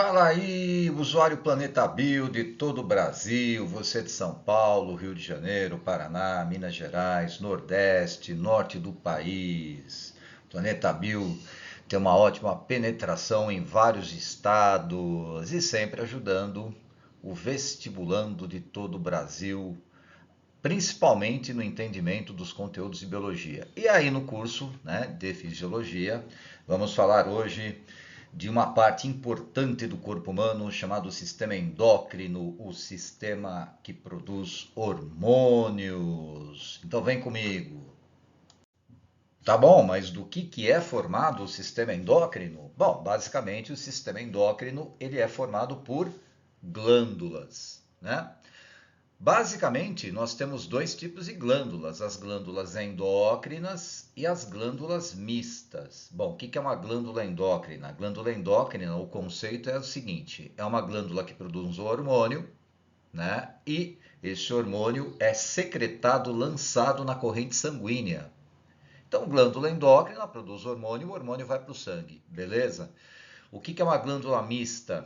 Fala aí, usuário Planeta Bio de todo o Brasil, você de São Paulo, Rio de Janeiro, Paraná, Minas Gerais, Nordeste, Norte do país. Planeta Bio tem uma ótima penetração em vários estados e sempre ajudando o vestibulando de todo o Brasil, principalmente no entendimento dos conteúdos de biologia. E aí no curso, né, de fisiologia, vamos falar hoje de uma parte importante do corpo humano chamado sistema endócrino, o sistema que produz hormônios. Então vem comigo. Tá bom, mas do que é formado o sistema endócrino? Bom, basicamente o sistema endócrino ele é formado por glândulas, né? Basicamente, nós temos dois tipos de glândulas, as glândulas endócrinas e as glândulas mistas. Bom, o que é uma glândula endócrina? A glândula endócrina, o conceito é o seguinte, é uma glândula que produz um hormônio, né? E esse hormônio é secretado, lançado na corrente sanguínea. Então, glândula endócrina produz hormônio, o hormônio vai para o sangue, beleza? O que é uma glândula mista?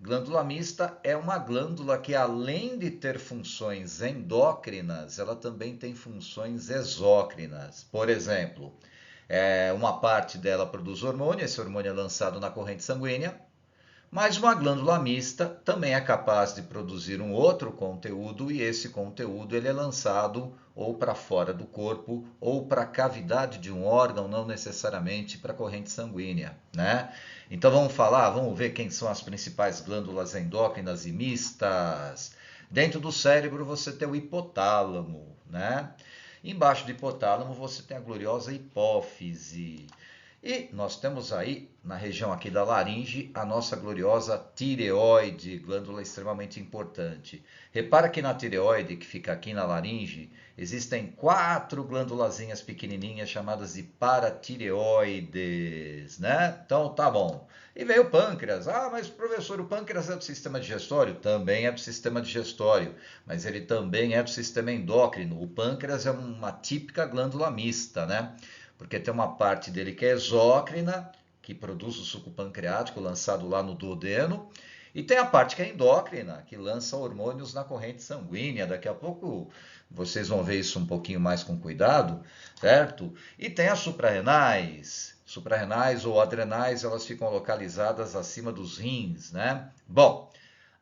Glândula mista é uma glândula que, além de ter funções endócrinas, ela também tem funções exócrinas. Por exemplo, uma parte dela produz hormônio, esse hormônio é lançado na corrente sanguínea, mas uma glândula mista também é capaz de produzir um outro conteúdo e esse conteúdo ele é lançado ou para fora do corpo ou para a cavidade de um órgão, não necessariamente para a corrente sanguínea, né? Então vamos ver quem são as principais glândulas endócrinas e mistas. Dentro do cérebro você tem o hipotálamo, né? Embaixo do hipotálamo você tem a gloriosa hipófise. E nós temos aí, na região aqui da laringe, a nossa gloriosa tireoide, glândula extremamente importante. Repara que na tireoide, que fica aqui na laringe, existem 4 glândulazinhas pequenininhas chamadas de paratireoides, né? Então tá bom. E veio o pâncreas. Ah, mas professor, o pâncreas é do sistema digestório? Também é do sistema digestório, mas ele também é do sistema endócrino. O pâncreas é uma típica glândula mista, né? Porque tem uma parte dele que é exócrina, que produz o suco pancreático lançado lá no duodeno, e tem a parte que é endócrina, que lança hormônios na corrente sanguínea. Daqui a pouco vocês vão ver isso um pouquinho mais com cuidado, certo? E tem as suprarrenais. Suprarrenais ou adrenais, elas ficam localizadas acima dos rins, né? Bom,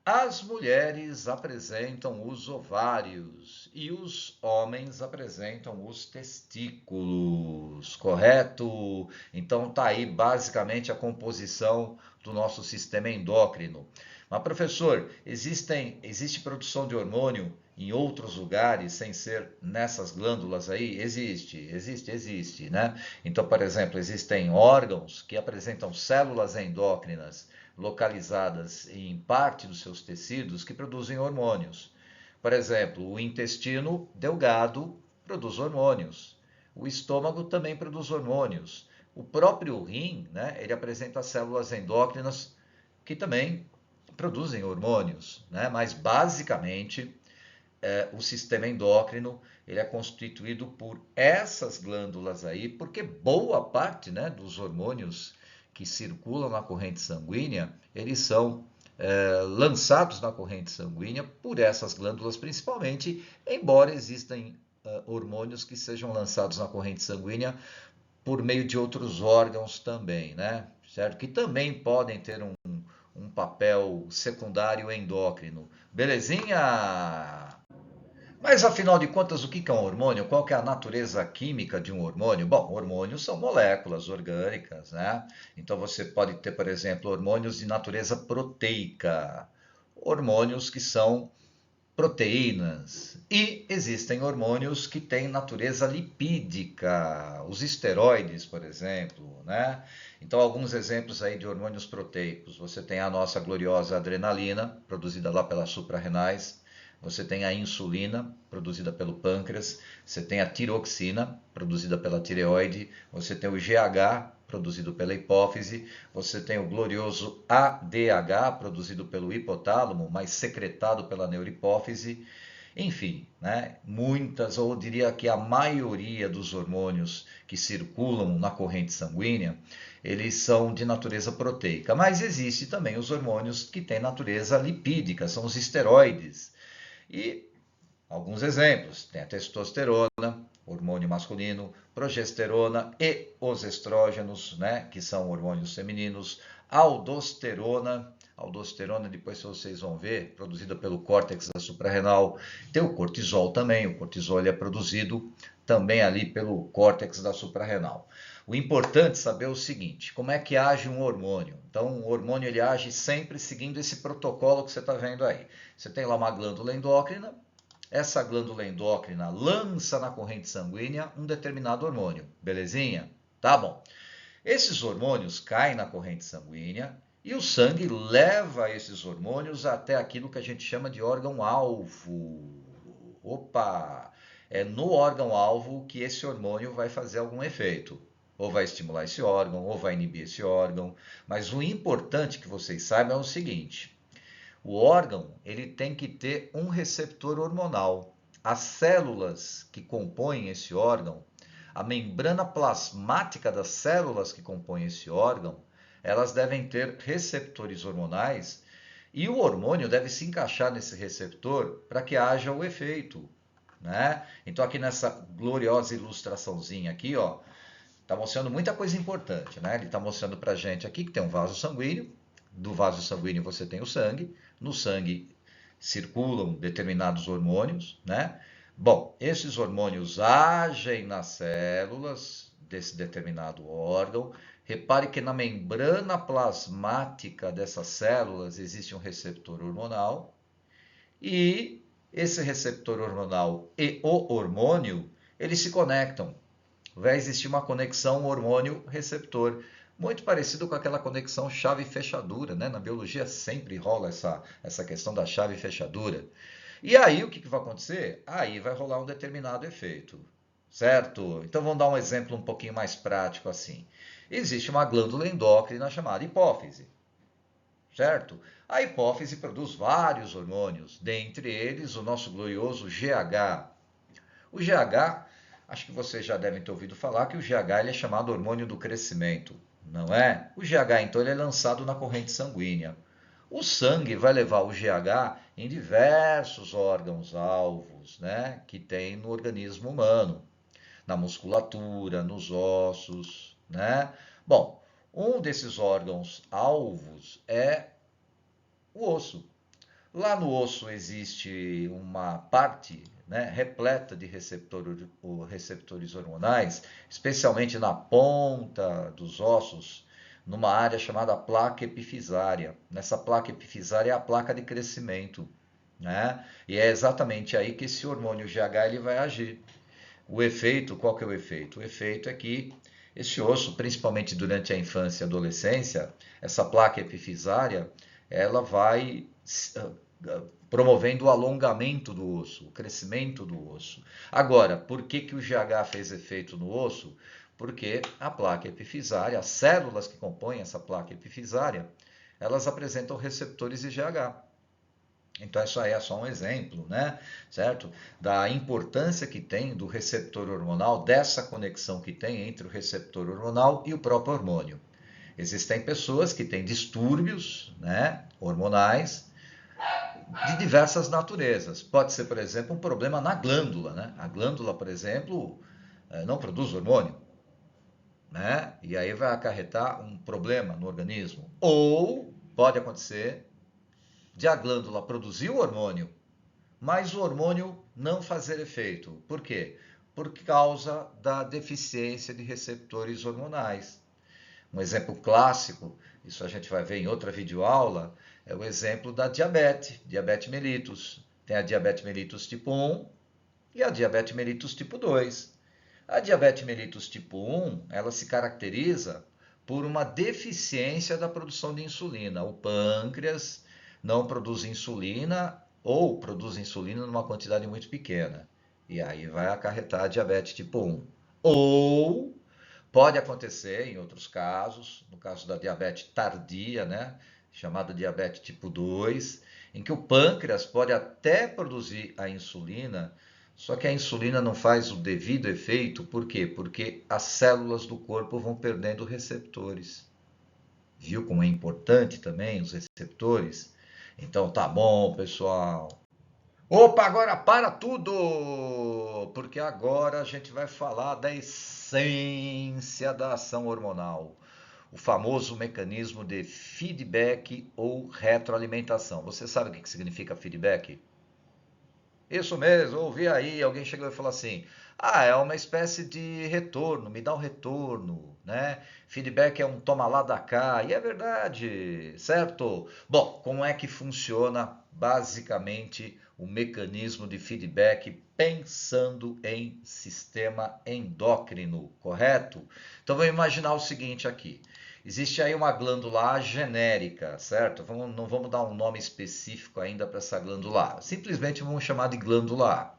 as mulheres apresentam os ovários e os homens apresentam os testículos, correto? Então tá aí basicamente a composição do nosso sistema endócrino. Mas professor, existe produção de hormônio em outros lugares sem ser nessas glândulas aí? Existe, né? Então, por exemplo, existem órgãos que apresentam células endócrinas localizadas em parte dos seus tecidos que produzem hormônios. Por exemplo, o intestino delgado produz hormônios. O estômago também produz hormônios. O próprio rim, né, ele apresenta células endócrinas que também produzem hormônios, né? Mas basicamente o sistema endócrino ele é constituído por essas glândulas aí, porque boa parte, né, dos hormônios que circulam na corrente sanguínea, eles são lançados na corrente sanguínea por essas glândulas principalmente, embora existam hormônios que sejam lançados na corrente sanguínea por meio de outros órgãos também, né? Certo? Que também podem ter um papel secundário endócrino. Belezinha? Mas afinal de contas, o que é um hormônio? Qual que é a natureza química de um hormônio? Bom, hormônios são moléculas orgânicas, né? Então você pode ter, por exemplo, hormônios de natureza proteica, hormônios que são proteínas. E existem hormônios que têm natureza lipídica, os esteroides, por exemplo, né? Então, alguns exemplos aí de hormônios proteicos. Você tem a nossa gloriosa adrenalina, produzida lá pelas suprarrenais. Você tem a insulina, produzida pelo pâncreas. Você tem a tiroxina, produzida pela tireoide. Você tem o GH, produzido pela hipófise. Você tem o glorioso ADH, produzido pelo hipotálamo, mas secretado pela neurohipófise. Enfim, né, muitas, ou eu diria que a maioria dos hormônios que circulam na corrente sanguínea, eles são de natureza proteica, mas existe também os hormônios que têm natureza lipídica, são os esteroides. E alguns exemplos, tem a testosterona, hormônio masculino, progesterona e os estrógenos, né, que são hormônios femininos, aldosterona, depois vocês vão ver, produzida pelo córtex da suprarrenal. Tem o cortisol também, o cortisol é produzido também ali pelo córtex da suprarrenal. O importante é saber o seguinte, como é que age um hormônio? Então, o hormônio ele age sempre seguindo esse protocolo que você está vendo aí. Você tem lá uma glândula endócrina, essa glândula endócrina lança na corrente sanguínea um determinado hormônio, belezinha? Tá bom. Esses hormônios caem na corrente sanguínea e o sangue leva esses hormônios até aquilo que a gente chama de órgão-alvo. Opa! É no órgão-alvo que esse hormônio vai fazer algum efeito. Ou vai estimular esse órgão, ou vai inibir esse órgão. Mas o importante que vocês saibam é o seguinte: o órgão ele tem que ter um receptor hormonal. As células que compõem esse órgão, a membrana plasmática das células que compõem esse órgão, elas devem ter receptores hormonais e o hormônio deve se encaixar nesse receptor para que haja o efeito, né? Então aqui nessa gloriosa ilustraçãozinha aqui, ó, tá mostrando muita coisa importante, né? Ele está mostrando para a gente aqui que tem um vaso sanguíneo, do vaso sanguíneo você tem o sangue, no sangue circulam determinados hormônios, né? Bom, esses hormônios agem nas células desse determinado órgão. Repare que na membrana plasmática dessas células existe um receptor hormonal e esse receptor hormonal e o hormônio, eles se conectam. Vai existir uma conexão hormônio-receptor, muito parecido com aquela conexão chave-fechadura, né? Na biologia sempre rola essa questão da chave-fechadura. E aí o que vai acontecer? Aí vai rolar um determinado efeito, certo? Então vamos dar um exemplo um pouquinho mais prático assim. Existe uma glândula endócrina chamada hipófise, certo? A hipófise produz vários hormônios, dentre eles o nosso glorioso GH. O GH, acho que vocês já devem ter ouvido falar que o GH ele é chamado hormônio do crescimento, não é? O GH, então, ele é lançado na corrente sanguínea. O sangue vai levar o GH em diversos órgãos-alvos, né, que tem no organismo humano, na musculatura, nos ossos, né? Bom, um desses órgãos-alvos é o osso. Lá no osso existe uma parte, né, repleta de receptores hormonais, especialmente na ponta dos ossos, numa área chamada placa epifisária. Nessa placa epifisária é a placa de crescimento, né? E é exatamente aí que esse hormônio GH ele vai agir. O efeito, qual que é o efeito? O efeito é que esse osso, principalmente durante a infância e adolescência, essa placa epifisária, ela vai promovendo o alongamento do osso, o crescimento do osso. Agora, por que o GH fez efeito no osso? Porque a placa epifisária, as células que compõem essa placa epifisária, elas apresentam receptores IgH. Então, isso aí é só um exemplo, né? Certo? Da importância que tem do receptor hormonal, dessa conexão que tem entre o receptor hormonal e o próprio hormônio. Existem pessoas que têm distúrbios, né, hormonais de diversas naturezas. Pode ser, por exemplo, um problema na glândula, né? A glândula, por exemplo, não produz hormônio, né? E aí vai acarretar um problema no organismo. Ou pode acontecer de a glândula produzir o hormônio, mas o hormônio não fazer efeito. Por quê? Por causa da deficiência de receptores hormonais. Um exemplo clássico, isso a gente vai ver em outra videoaula, é o exemplo da diabetes mellitus. Tem a diabetes mellitus tipo 1 e a diabetes mellitus tipo 2. A diabetes mellitus tipo 1, ela se caracteriza por uma deficiência da produção de insulina. O pâncreas não produz insulina ou produz insulina numa quantidade muito pequena. E aí vai acarretar a diabetes tipo 1. Ou pode acontecer em outros casos, no caso da diabetes tardia, né, chamada diabetes tipo 2, em que o pâncreas pode até produzir a insulina, só que a insulina não faz o devido efeito, por quê? Porque as células do corpo vão perdendo receptores. Viu como é importante também os receptores? Então tá bom, pessoal. Opa, agora para tudo! Porque agora a gente vai falar da essência da ação hormonal, o famoso mecanismo de feedback ou retroalimentação. Você sabe o que significa feedback? Isso mesmo, ouvi aí, alguém chegou e falou assim: "Ah, é uma espécie de retorno, me dá um retorno, né? Feedback é um toma lá da cá", e é verdade, certo? Bom, como é que funciona basicamente o mecanismo de feedback pensando em sistema endócrino, correto? Então vamos imaginar o seguinte aqui. Existe aí uma glândula genérica, certo? Não vamos dar um nome específico ainda para essa glândula A. Simplesmente vamos chamar de glândula A.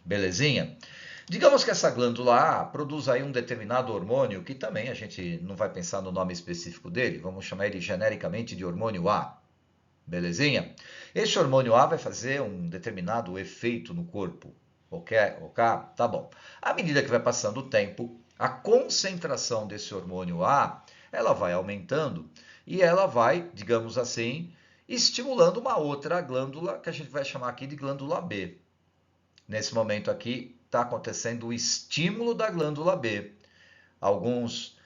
Belezinha? Digamos que essa glândula A produz aí um determinado hormônio, que também a gente não vai pensar no nome específico dele, vamos chamar ele genericamente de hormônio A. Belezinha? Esse hormônio A vai fazer um determinado efeito no corpo. Ok? Ok? Tá bom. À medida que vai passando o tempo, a concentração desse hormônio A, ela vai aumentando e ela vai, digamos assim, estimulando uma outra glândula que a gente vai chamar aqui de glândula B. Nesse momento aqui está acontecendo o estímulo da glândula B. Alguns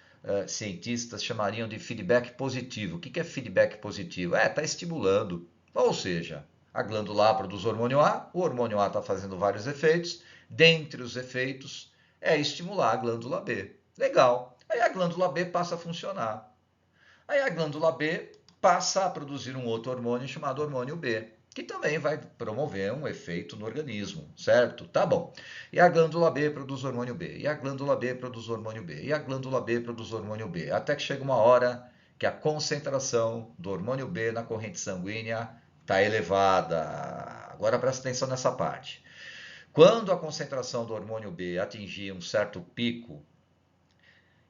cientistas chamariam de feedback positivo. O que é feedback positivo? Está estimulando. Ou seja, a glândula A produz hormônio A, o hormônio A está fazendo vários efeitos. Dentre os efeitos é estimular a glândula B. Legal. Aí a glândula B passa a funcionar. Aí a glândula B passa a produzir um outro hormônio chamado hormônio B, que também vai promover um efeito no organismo, certo? Tá bom. E a glândula B produz hormônio B, e a glândula B produz hormônio B, e a glândula B produz hormônio B, até que chega uma hora que a concentração do hormônio B na corrente sanguínea está elevada. Agora presta atenção nessa parte. Quando a concentração do hormônio B atingir um certo pico,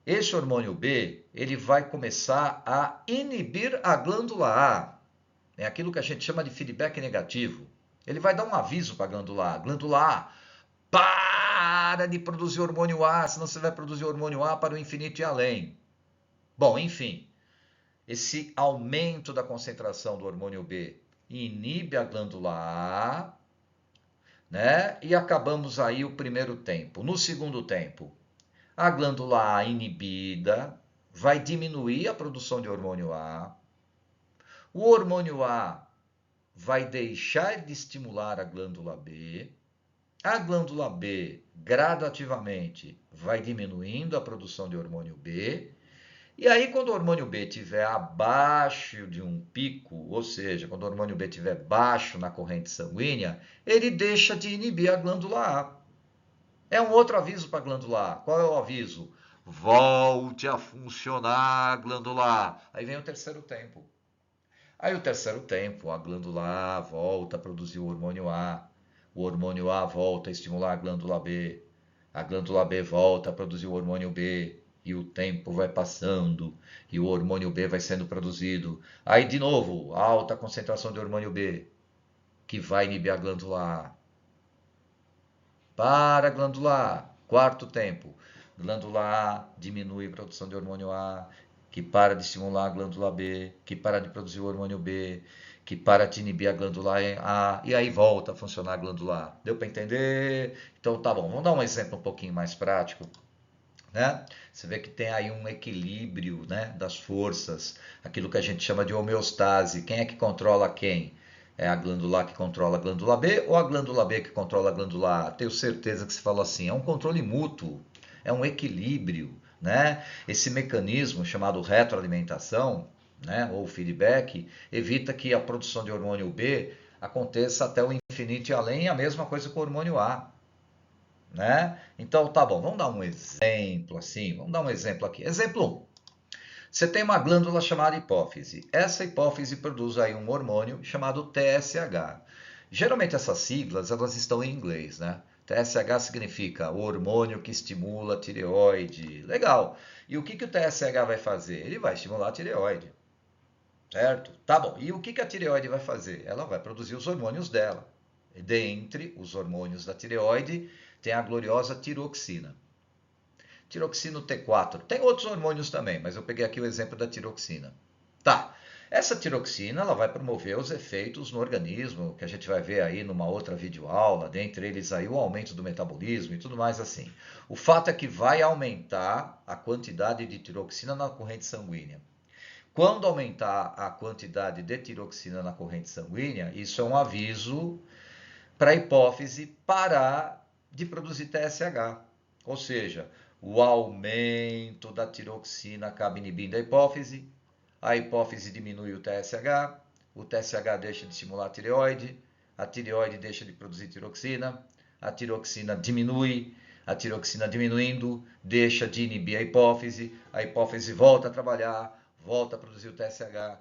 esse hormônio B, ele vai começar a inibir a glândula A. É aquilo que a gente chama de feedback negativo. Ele vai dar um aviso para a glândula A. Glândula A, para de produzir hormônio A, senão você vai produzir hormônio A para o infinito e além. Bom, enfim, esse aumento da concentração do hormônio B inibe a glândula A, né? E acabamos aí o primeiro tempo. No segundo tempo, a glândula A inibida vai diminuir a produção de hormônio A. O hormônio A vai deixar de estimular a glândula B. A glândula B gradativamente vai diminuindo a produção de hormônio B. E aí, quando o hormônio B estiver abaixo de um pico, ou seja, quando o hormônio B estiver baixo na corrente sanguínea, ele deixa de inibir a glândula A. É um outro aviso para a glândula A. Qual é o aviso? Volte a funcionar a glândula A. Aí vem o terceiro tempo. Aí o terceiro tempo, a glândula A volta a produzir o hormônio A. O hormônio A volta a estimular a glândula B. A glândula B volta a produzir o hormônio B. E o tempo vai passando e o hormônio B vai sendo produzido. Aí, de novo, alta concentração de hormônio B, que vai inibir a glândula A. Para a glândula A, quarto tempo. Glândula A diminui a produção de hormônio A, que para de estimular a glândula B, que para de produzir o hormônio B, que para de inibir a glândula A, e aí volta a funcionar a glândula A. Deu para entender? Então tá bom, vamos dar um exemplo um pouquinho mais prático. Né? Você vê que tem aí um equilíbrio, né, das forças, aquilo que a gente chama de homeostase. Quem é que controla quem? É a glândula A que controla a glândula B ou a glândula B que controla a glândula A? Tenho certeza que você falou assim, é um controle mútuo, é um equilíbrio, né? Esse mecanismo chamado retroalimentação, né, ou feedback, evita que a produção de hormônio B aconteça até o infinito e além, a mesma coisa com o hormônio A. Né? Então, tá bom, vamos dar um exemplo assim, vamos dar um exemplo aqui. Exemplo 1. Você tem uma glândula chamada hipófise. Essa hipófise produz aí um hormônio chamado TSH. Geralmente essas siglas, elas estão em inglês, né? TSH significa o hormônio que estimula a tireoide. Legal. E o que o TSH vai fazer? Ele vai estimular a tireoide. certo? Tá bom. E o que a tireoide vai fazer? Ela vai produzir os hormônios dela. Dentre os hormônios da tireoide, tem a gloriosa tiroxina. Tiroxina T4. Tem outros hormônios também, mas eu peguei aqui o exemplo da tiroxina. Tá. Essa tiroxina ela vai promover os efeitos no organismo, que a gente vai ver aí numa outra videoaula, dentre eles aí o aumento do metabolismo e tudo mais assim. O fato é que vai aumentar a quantidade de tiroxina na corrente sanguínea. Quando aumentar a quantidade de tiroxina na corrente sanguínea, isso é um aviso para a hipófise parar de produzir TSH. Ou seja, o aumento da tiroxina acaba inibindo a hipófise diminui o TSH deixa de estimular a tireoide deixa de produzir tiroxina, a tiroxina diminui, a tiroxina diminuindo, deixa de inibir a hipófise volta a trabalhar, volta a produzir o TSH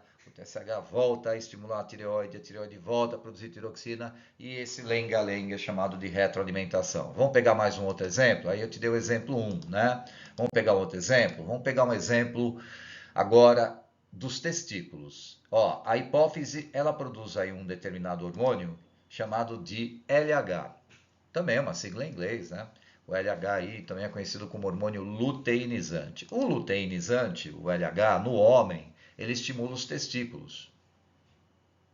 volta a estimular a tireoide volta a produzir tiroxina e esse lenga-lenga é chamado de retroalimentação. Vamos pegar mais um outro exemplo? Aí eu te dei o exemplo 1, né? Vamos pegar outro exemplo? Vamos pegar um exemplo agora dos testículos. Ó, a hipófise ela produz aí um determinado hormônio chamado de LH. Também é uma sigla em inglês, né? O LH aí também é conhecido como hormônio luteinizante. O luteinizante, o LH, no homem, ele estimula os testículos.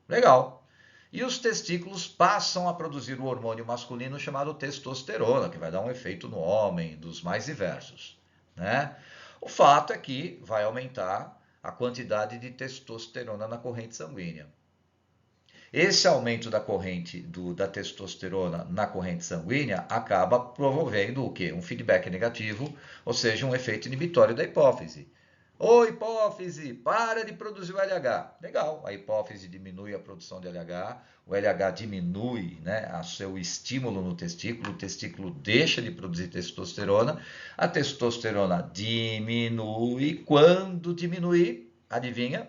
Legal. E os testículos passam a produzir o hormônio masculino chamado testosterona, que vai dar um efeito no homem, dos mais diversos, né? O fato é que vai aumentar a quantidade de testosterona na corrente sanguínea. Esse aumento da corrente da testosterona na corrente sanguínea acaba promovendo o quê? Um feedback negativo, ou seja, um efeito inibitório da hipófise. Ô hipófise, para de produzir o LH. Legal, a hipófise diminui a produção de LH, o LH diminui, né, o seu estímulo no testículo, o testículo deixa de produzir testosterona, a testosterona diminui. Quando diminui, adivinha?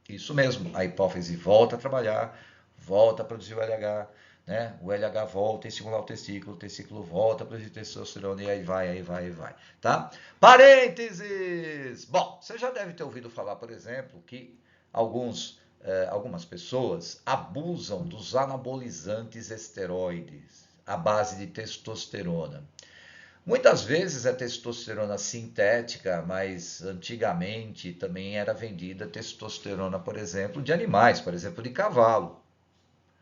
Isso mesmo, a hipófise volta a trabalhar, volta a produzir o LH, né? O LH volta a estimular o testículo volta a produzir testosterona e aí vai, aí vai, aí vai, tá? Parênteses! Bom, você já deve ter ouvido falar, por exemplo, que algumas pessoas abusam dos anabolizantes esteroides à base de testosterona. Muitas vezes é testosterona sintética, mas antigamente também era vendida testosterona, por exemplo, de animais, por exemplo, de cavalo.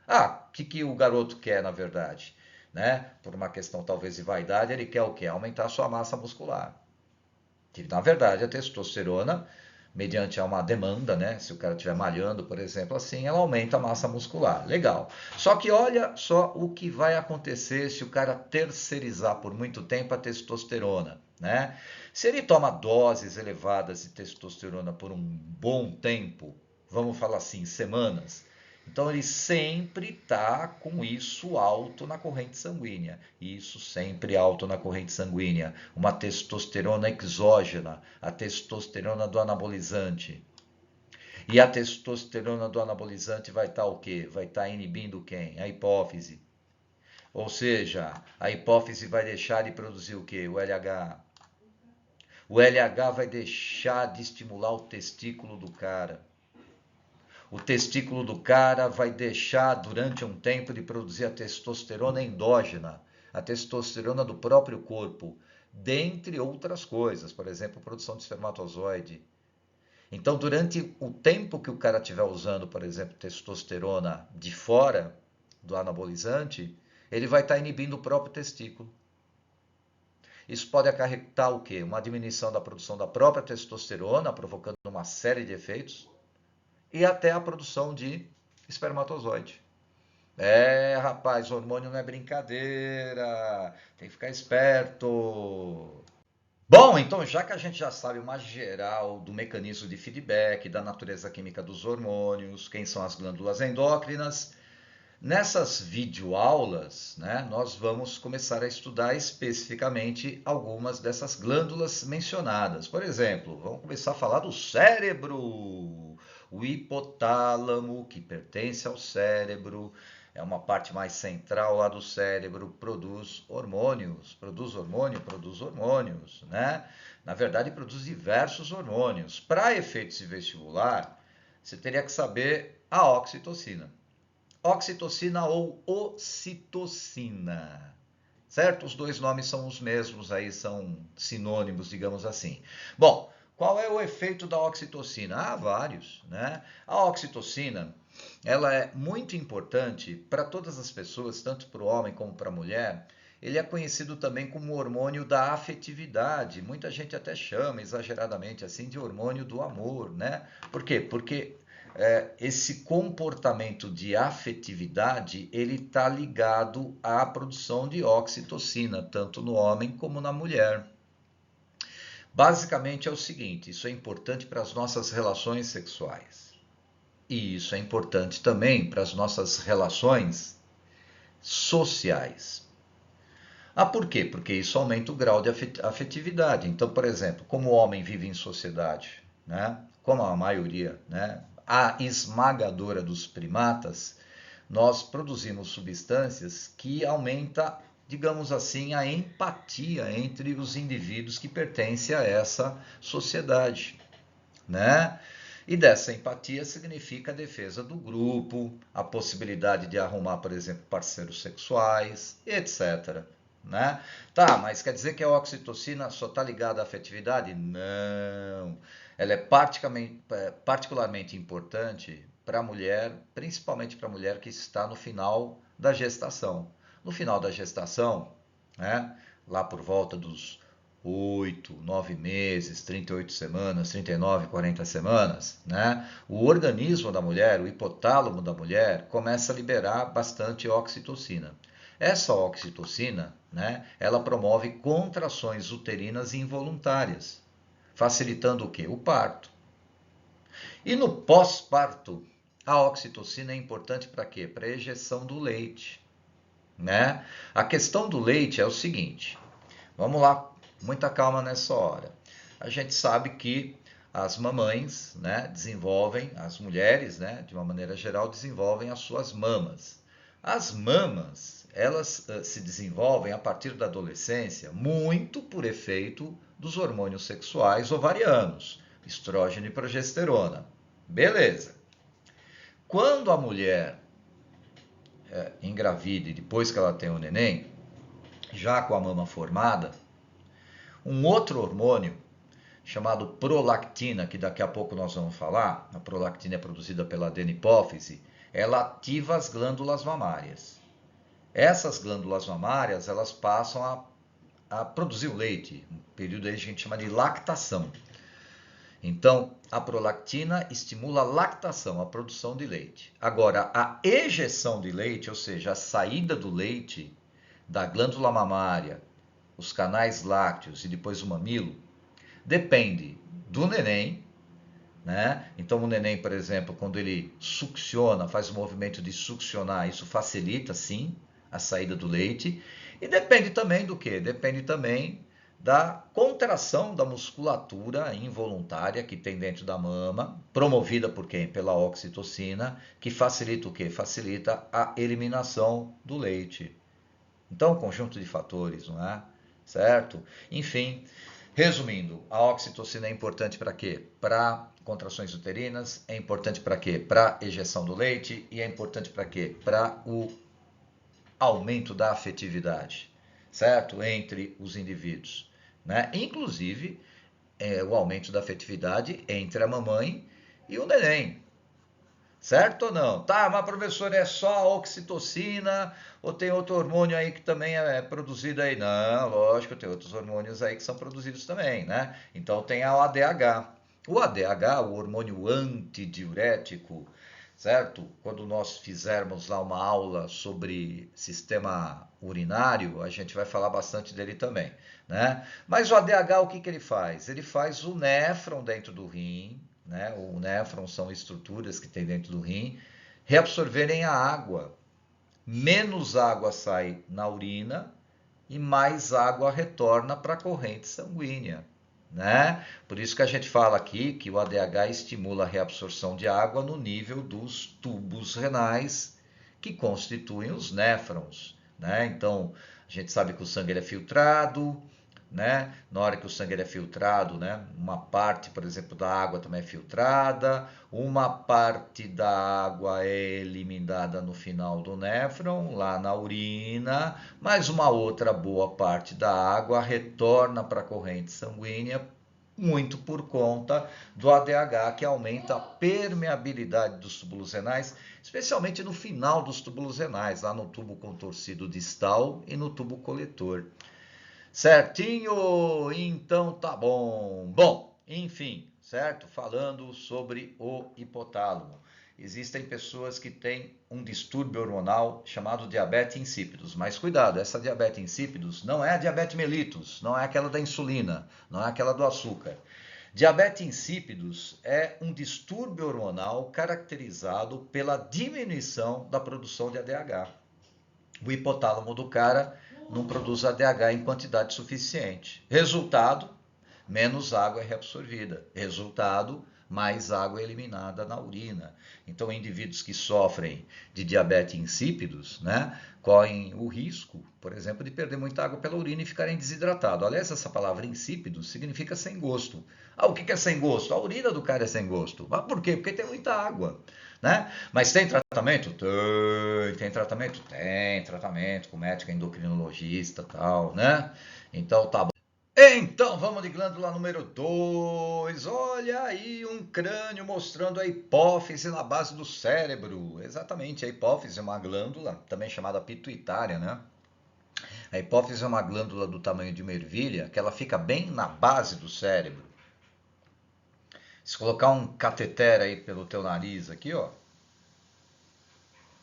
Ah, o que o garoto quer, na verdade? Né? Por uma questão talvez de vaidade, ele quer o quê? Aumentar a sua massa muscular. Que, na verdade, a testosterona, mediante uma demanda, né? Se o cara estiver malhando, por exemplo, assim, ela aumenta a massa muscular. Legal. Só que olha só o que vai acontecer se o cara terceirizar por muito tempo a testosterona, né? Se ele toma doses elevadas de testosterona por um bom tempo, vamos falar assim, semanas, então ele sempre está com isso alto na corrente sanguínea. Isso sempre alto na corrente sanguínea. Uma testosterona exógena, a testosterona do anabolizante. E a testosterona do anabolizante vai estar o quê? Vai estar inibindo quem? A hipófise. Ou seja, a hipófise vai deixar de produzir o quê? O LH. O LH vai deixar de estimular o testículo do cara. O testículo do cara vai deixar durante um tempo de produzir a testosterona endógena, a testosterona do próprio corpo, dentre outras coisas, por exemplo, produção de espermatozoide. Então, durante o tempo que o cara estiver usando, por exemplo, testosterona de fora do anabolizante, ele vai estar inibindo o próprio testículo. Isso pode acarretar o quê? Uma diminuição da produção da própria testosterona, provocando uma série de efeitos e até a produção de espermatozoide. É, rapaz, hormônio não é brincadeira, tem que ficar esperto. Bom, então já que a gente já sabe uma geral do mecanismo de feedback, da natureza química dos hormônios, quem são as glândulas endócrinas, nessas videoaulas, né, nós vamos começar a estudar especificamente algumas dessas glândulas mencionadas. Por exemplo, vamos começar a falar do cérebro. O hipotálamo, que pertence ao cérebro, é uma parte mais central lá do cérebro, produz hormônios, né? Na verdade, produz diversos hormônios. Para efeitos de vestibular, você teria que saber a oxitocina. Oxitocina ou ocitocina, certo? Os dois nomes são os mesmos, aí são sinônimos, digamos assim. Bom, qual é o efeito da oxitocina? Há vários, né? A oxitocina, ela é muito importante para todas as pessoas, tanto para o homem como para a mulher. Ele é conhecido também como o hormônio da afetividade. Muita gente até chama exageradamente assim de hormônio do amor, né? Por quê? Porque esse comportamento de afetividade ele está ligado à produção de oxitocina, tanto no homem como na mulher. Basicamente é o seguinte: isso é importante para as nossas relações sexuais. E isso é importante também para as nossas relações sociais. Ah, por quê? Porque isso aumenta o grau de afetividade. Então, por exemplo, como o homem vive em sociedade, né? Como a maioria, né? A esmagadora dos primatas, nós produzimos substâncias que aumenta, digamos assim, a empatia entre os indivíduos que pertencem a essa sociedade, né? E dessa empatia significa a defesa do grupo, a possibilidade de arrumar, por exemplo, parceiros sexuais, etc. Né? Tá, mas quer dizer que a oxitocina só está ligada à afetividade? Não. Ela é particularmente importante para a mulher, principalmente para a mulher que está no final da gestação. No final da gestação, né, lá por volta dos 8, 9 meses, 38 semanas, 39, 40 semanas, né? O organismo da mulher, o hipotálamo da mulher, começa a liberar bastante oxitocina. Essa oxitocina, né, ela promove contrações uterinas involuntárias, facilitando o quê? O parto. E no pós-parto, a oxitocina é importante para quê? Para a ejeção do leite, né? A questão do leite é o seguinte: vamos lá, muita calma nessa hora. A gente sabe que as mamães, né, desenvolvem, as mulheres, né, de uma maneira geral, desenvolvem as suas mamas. As mamas, elas se desenvolvem a partir da adolescência, muito por efeito dos hormônios sexuais ovarianos, estrógeno e progesterona. Beleza. Quando a mulher engravida e depois que ela tem o neném, já com a mama formada, um outro hormônio chamado prolactina, que daqui a pouco nós vamos falar, a prolactina é produzida pela adenipófise, ela ativa as glândulas mamárias. Essas glândulas mamárias, elas passam a produzir o leite, um período aí que a gente chama de lactação. Então, a prolactina estimula a lactação, a produção de leite. Agora, a ejeção de leite, ou seja, a saída do leite da glândula mamária, os canais lácteos e depois o mamilo, depende do neném, né? Então o neném, por exemplo, quando ele succiona, faz o movimento de succionar, isso facilita sim a saída do leite. E depende também do quê? Depende também da contração da musculatura involuntária que tem dentro da mama, promovida por quem? Pela oxitocina, que facilita o quê? Facilita a eliminação do leite. Então, um conjunto de fatores, não é? Certo? Enfim, resumindo, a oxitocina é importante para quê? Para contrações uterinas, é importante para quê? Para ejeção do leite e é importante para quê? Para o aumento da afetividade, certo? Entre os indivíduos, né? Inclusive, o aumento da afetividade entre a mamãe e o neném, certo ou não? Tá, mas professor, é só a oxitocina ou tem outro hormônio aí que também é produzido aí? Não, lógico, tem outros hormônios aí que são produzidos também, né? Então tem a ADH. O ADH, o hormônio antidiurético, certo? Quando nós fizermos lá uma aula sobre sistema urinário, a gente vai falar bastante dele também, né? Mas o ADH, o que que ele faz? Ele faz o néfron dentro do rim, né? O néfron são estruturas que tem dentro do rim, reabsorverem a água. Menos água sai na urina e mais água retorna para a corrente sanguínea, né? Por isso que a gente fala aqui que o ADH estimula a reabsorção de água no nível dos tubos renais, que constituem os néfrons, né? Então, a gente sabe que o sangue ele é filtrado, né? Na hora que o sangue ele é filtrado, né? Uma parte, por exemplo, da água também é filtrada, uma parte da água é eliminada no final do néfron, lá na urina, mas uma outra boa parte da água retorna para a corrente sanguínea, muito por conta do ADH, que aumenta a permeabilidade dos túbulos renais, especialmente no final dos túbulos renais, lá no tubo contorcido distal e no tubo coletor. Certinho? Então tá bom. Bom, enfim, certo? Falando sobre o hipotálamo. Existem pessoas que têm um distúrbio hormonal chamado diabetes insípidos. Mas cuidado, essa diabetes insípidos não é a diabetes mellitus, não é aquela da insulina, não é aquela do açúcar. Diabetes insípidos é um distúrbio hormonal caracterizado pela diminuição da produção de ADH. O hipotálamo do cara não produz ADH em quantidade suficiente. Resultado, menos água é reabsorvida. Resultado, mais água é eliminada na urina. Então, indivíduos que sofrem de diabetes insípidos, né, correm o risco, por exemplo, de perder muita água pela urina e ficarem desidratados. Aliás, essa palavra insípido significa sem gosto. Ah, o que é sem gosto? A urina do cara é sem gosto. Mas por quê? Porque tem muita água, né? Mas tem tratamento? Tem tratamento? Tem tratamento com médico endocrinologista e tal, né? Então tá bom. Então, vamos de glândula número 2. Olha aí um crânio mostrando a hipófise na base do cérebro. Exatamente, a hipófise é uma glândula, também chamada pituitária, né? A hipófise é uma glândula do tamanho de uma ervilha, que ela fica bem na base do cérebro. Se colocar um cateter aí pelo teu nariz aqui, ó,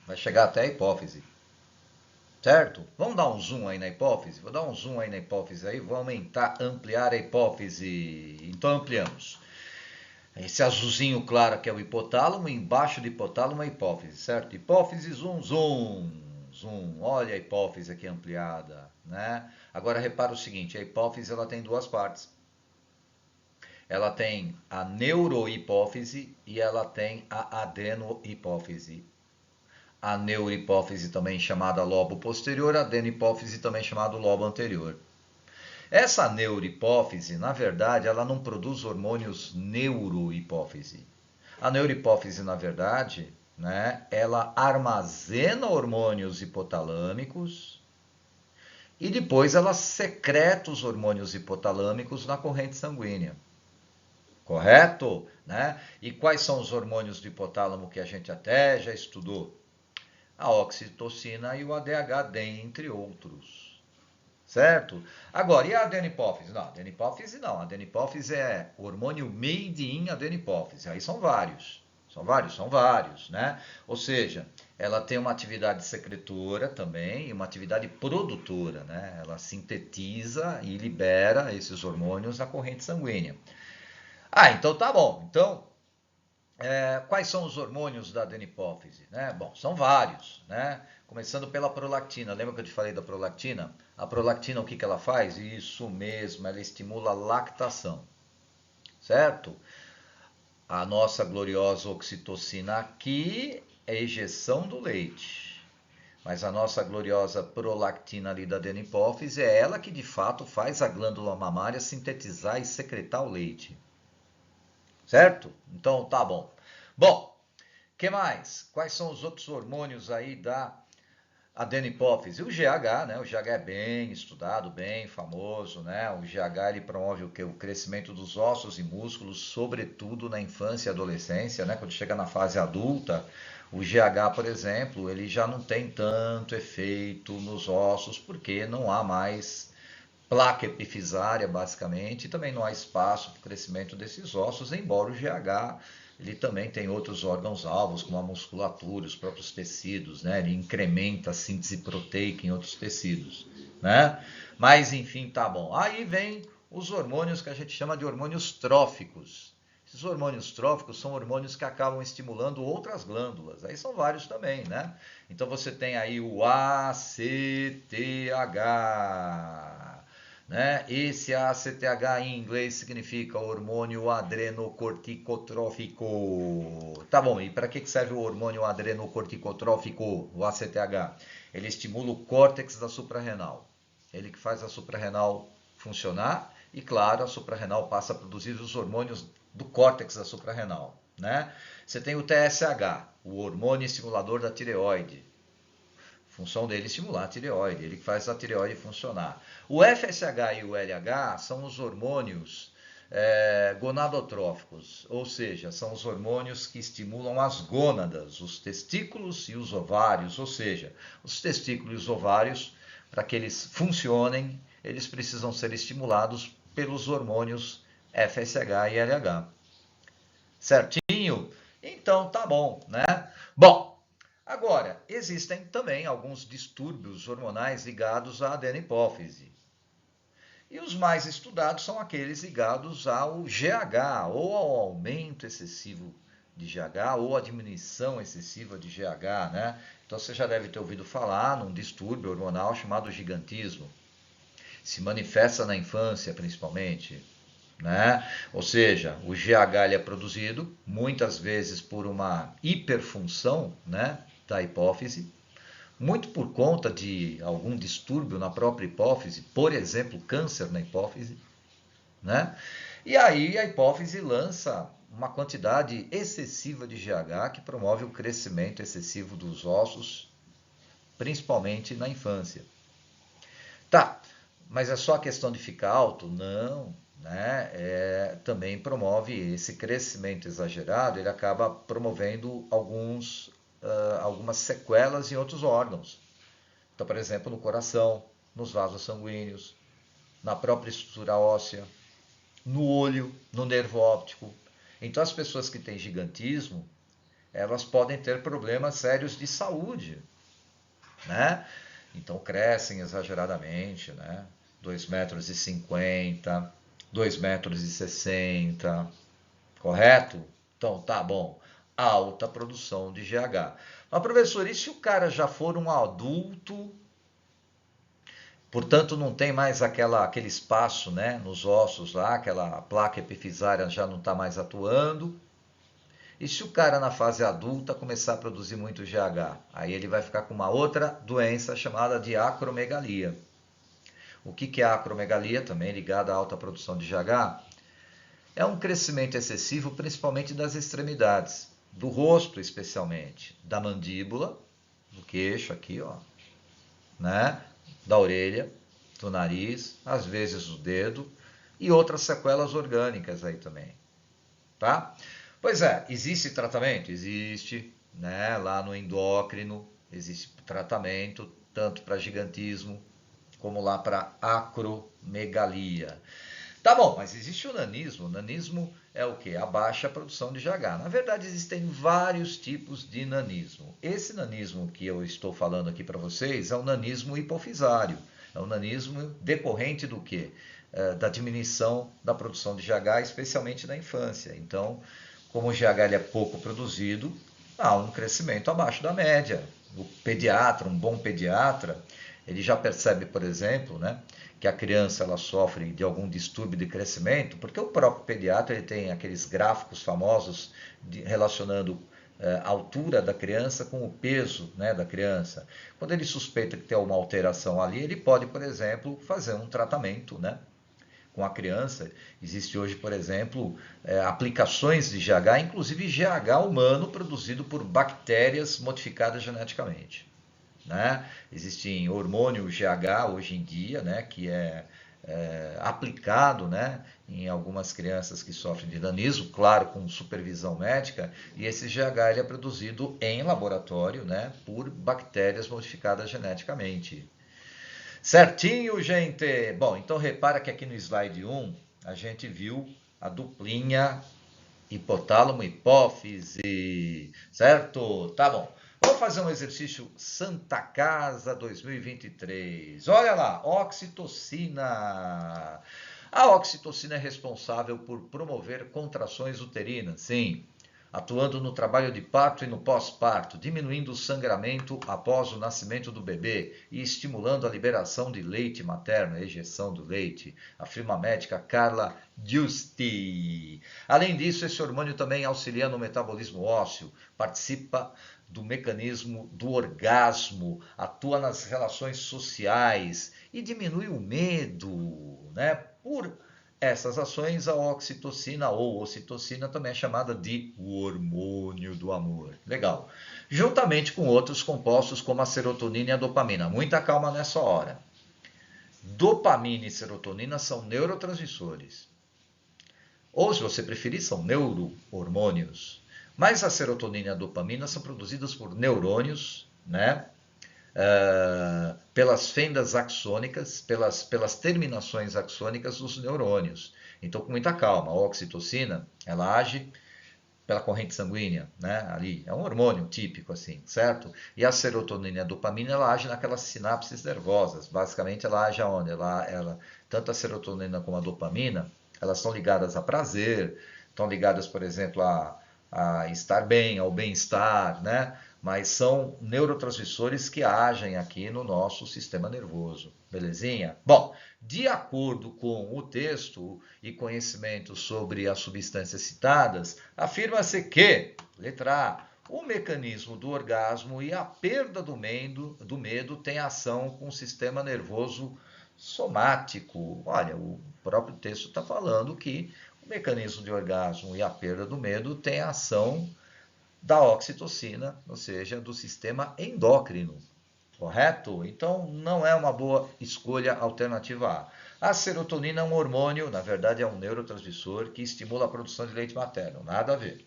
vai chegar até a hipófise. Certo? Vamos dar um zoom aí na hipófise? Vou dar um zoom aí na hipófise aí, vou aumentar, ampliar a hipófise. Então ampliamos. Esse azulzinho claro que é o hipotálamo, embaixo do hipotálamo é a hipófise, certo? Hipófise, zoom, zoom, zoom. Olha a hipófise aqui ampliada, né? Agora repara o seguinte, a hipófise ela tem duas partes. Ela tem a neurohipófise e ela tem a adenohipófise. A neurohipófise também chamada lobo posterior, a adenohipófise também chamada lobo anterior. Essa neurohipófise, na verdade, ela não produz hormônios neurohipófise. A neurohipófise, na verdade, né, ela armazena hormônios hipotalâmicos e depois ela secreta os hormônios hipotalâmicos na corrente sanguínea. Correto? Né? E quais são os hormônios do hipotálamo que a gente até já estudou? A oxitocina e o ADH, dentre outros. Certo? Agora, e a adenipófise? Não, a adenipófise não. A adenipófise é o hormônio made in adenipófise. Aí são vários. São vários, né? Ou seja, ela tem uma atividade secretora também e uma atividade produtora, né? Ela sintetiza e libera esses hormônios na corrente sanguínea. Ah, então tá bom. Então, quais são os hormônios da adenipófise? Né? Bom, são vários, né? Começando pela prolactina. Lembra que eu te falei da prolactina? A prolactina, o que que ela faz? Isso mesmo, ela estimula a lactação, certo? A nossa gloriosa oxitocina aqui é a ejeção do leite. Mas a nossa gloriosa prolactina ali da adenipófise é ela que de fato faz a glândula mamária sintetizar e secretar o leite. Certo? Então tá bom. Bom, que mais? Quais são os outros hormônios aí da adenipófise? O GH, né? O GH é bem estudado, bem famoso, né? O GH ele promove o que? O crescimento dos ossos e músculos, sobretudo na infância e adolescência, né? Quando chega na fase adulta, o GH, por exemplo, ele já não tem tanto efeito nos ossos, porque não há mais placa epifisária, basicamente, e também não há espaço para o crescimento desses ossos, embora o GH ele também tem outros órgãos-alvos, como a musculatura, os próprios tecidos, né? Ele incrementa a síntese proteica em outros tecidos, né? Mas, enfim, tá bom. Aí vem os hormônios que a gente chama de hormônios tróficos. Esses hormônios tróficos são hormônios que acabam estimulando outras glândulas. Aí são vários também, né? Então você tem aí o ACTH, né? Esse ACTH em inglês significa hormônio adrenocorticotrófico. Tá bom, e para que serve o hormônio adrenocorticotrófico, o ACTH? Ele estimula o córtex da suprarrenal. Ele que faz a suprarrenal funcionar e, claro, a suprarrenal passa a produzir os hormônios do córtex da suprarrenal, né? Você tem o TSH, o hormônio estimulador da tireoide. A função dele é estimular a tireoide, ele que faz a tireoide funcionar. O FSH e o LH são os hormônios gonadotróficos, ou seja, são os hormônios que estimulam as gônadas, os testículos e os ovários, ou seja, os testículos e os ovários, para que eles funcionem, eles precisam ser estimulados pelos hormônios FSH e LH. Certinho? Então tá bom, né? Bom, agora, existem também alguns distúrbios hormonais ligados à adenopófise. E os mais estudados são aqueles ligados ao GH, ou ao aumento excessivo de GH, ou à diminuição excessiva de GH, né? Então você já deve ter ouvido falar num distúrbio hormonal chamado gigantismo. Se manifesta na infância, principalmente, né? Ou seja, o GH ele é produzido muitas vezes por uma hiperfunção, né, da hipófise, muito por conta de algum distúrbio na própria hipófise, por exemplo, câncer na hipófise, né? E aí a hipófise lança uma quantidade excessiva de GH que promove o crescimento excessivo dos ossos, principalmente na infância. Tá, mas é só questão de ficar alto? Não, né? Também promove esse crescimento exagerado, ele acaba promovendo algumas sequelas em outros órgãos. Então, por exemplo, no coração, nos vasos sanguíneos, na própria estrutura óssea, no olho, no nervo óptico. Então, as pessoas que têm gigantismo, elas podem ter problemas sérios de saúde, né? Então crescem exageradamente, né? 2,50 m, 2,60 m, correto? Então tá bom. Alta produção de GH. Mas professor, e se o cara já for um adulto, portanto não tem mais aquele espaço, né, nos ossos lá, aquela placa epifisária já não está mais atuando? E se o cara na fase adulta começar a produzir muito GH? Aí ele vai ficar com uma outra doença chamada de acromegalia. O que é a acromegalia? Também ligada à alta produção de GH. É um crescimento excessivo, principalmente das extremidades, do rosto especialmente, da mandíbula, do queixo aqui, ó, né? Da orelha, do nariz, às vezes do dedo e outras sequelas orgânicas aí também, tá? Pois é, existe tratamento? Existe, né? Lá no endócrino existe tratamento, tanto para gigantismo como lá para acromegalia. Tá bom, mas existe o nanismo. O nanismo é o que? A baixa produção de GH. Na verdade, existem vários tipos de nanismo. Esse nanismo que eu estou falando aqui para vocês é o nanismo hipofisário. É o nanismo decorrente do quê? Da diminuição da produção de GH, especialmente na infância. Então, como o GH ele é pouco produzido, há um crescimento abaixo da média. O pediatra, um bom pediatra, ele já percebe, por exemplo, né, que a criança ela sofre de algum distúrbio de crescimento, porque o próprio pediatra ele tem aqueles gráficos famosos relacionando a altura da criança com o peso, né, da criança. Quando ele suspeita que tem uma alteração ali, ele pode, por exemplo, fazer um tratamento, né, com a criança. Existe hoje, por exemplo, aplicações de GH, inclusive GH humano produzido por bactérias modificadas geneticamente, né? Existe hormônio GH hoje em dia, né, que é aplicado, né, em algumas crianças que sofrem de nanismo, claro, com supervisão médica, e esse GH ele é produzido em laboratório, né, por bactérias modificadas geneticamente. Certinho, gente? Bom, então repara que aqui no slide 1 a gente viu a duplinha hipotálamo-hipófise, certo? Tá bom. Vamos fazer um exercício Santa Casa 2023. Olha lá, oxitocina. A oxitocina é responsável por promover contrações uterinas, sim. atuando no trabalho de parto e no pós-parto, diminuindo o sangramento após o nascimento do bebê e estimulando a liberação de leite materno, a ejeção do leite, afirma a médica Carla Giusti. Além disso, esse hormônio também auxilia no metabolismo ósseo, participa do mecanismo do orgasmo, atua nas relações sociais e diminui o medo, né? Por essas ações, a oxitocina ou ocitocina também é chamada de o hormônio do amor. Legal. Juntamente com outros compostos como a serotonina e a dopamina. Muita calma nessa hora. Dopamina e serotonina são neurotransmissores. Ou, se você preferir, são neurohormônios. Mas a serotonina e a dopamina são produzidas por neurônios, né? Pelas fendas axônicas, pelas terminações axônicas dos neurônios. Então, com muita calma, a oxitocina, ela age pela corrente sanguínea, né? Ali é um hormônio típico, assim, certo? E a serotonina e a dopamina, ela age naquelas sinapses nervosas. Basicamente, ela age aonde? Tanto a serotonina como a dopamina, elas estão ligadas a prazer, estão ligadas, por exemplo, a estar bem, ao bem-estar, né? Mas são neurotransmissores que agem aqui no nosso sistema nervoso, belezinha? Bom, de acordo com o texto e conhecimento sobre as substâncias citadas, afirma-se que, letra A, o mecanismo do orgasmo e a perda do medo tem ação com o sistema nervoso somático. Olha, o próprio texto está falando que o mecanismo de orgasmo e a perda do medo tem ação da oxitocina, ou seja, do sistema endócrino, correto? Então, não é uma boa escolha a alternativa A. A serotonina é um hormônio, na verdade é um neurotransmissor que estimula a produção de leite materno, nada a ver.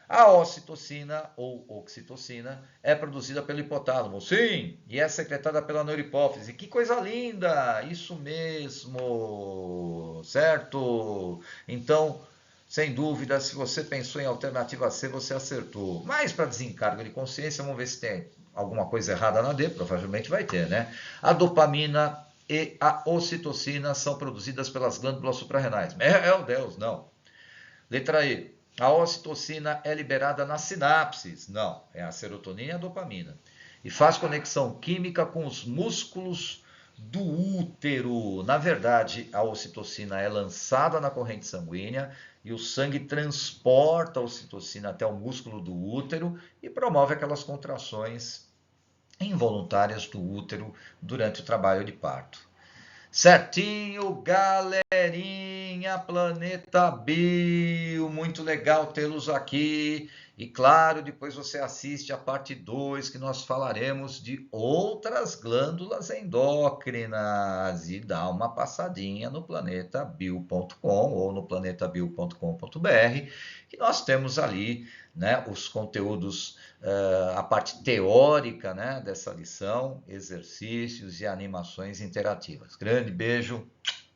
A ocitocina ou oxitocina é produzida pelo hipotálamo, sim, e é secretada pela neurohipófise. Que coisa linda! Isso mesmo, certo? Então, sem dúvida, se você pensou em alternativa C, você acertou. Mas para desencargo de consciência, vamos ver se tem alguma coisa errada na D, provavelmente vai ter, né? A dopamina e a ocitocina são produzidas pelas glândulas suprarrenais. Meu Deus, não. Letra E. A ocitocina é liberada nas sinapses. Não, é a serotonina e a dopamina. E faz conexão química com os músculos do útero. Na verdade, a ocitocina é lançada na corrente sanguínea e o sangue transporta a ocitocina até o músculo do útero e promove aquelas contrações involuntárias do útero durante o trabalho de parto. Certinho, galerinha, Planeta Bio, muito legal tê-los aqui. E claro, depois você assiste a parte 2, que nós falaremos de outras glândulas endócrinas. E dá uma passadinha no planetabio.com ou no planetabio.com.br, que nós temos ali, né, os conteúdos, a parte teórica, né, dessa lição, exercícios e animações interativas. Grande beijo.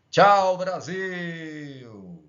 Tchau, Brasil!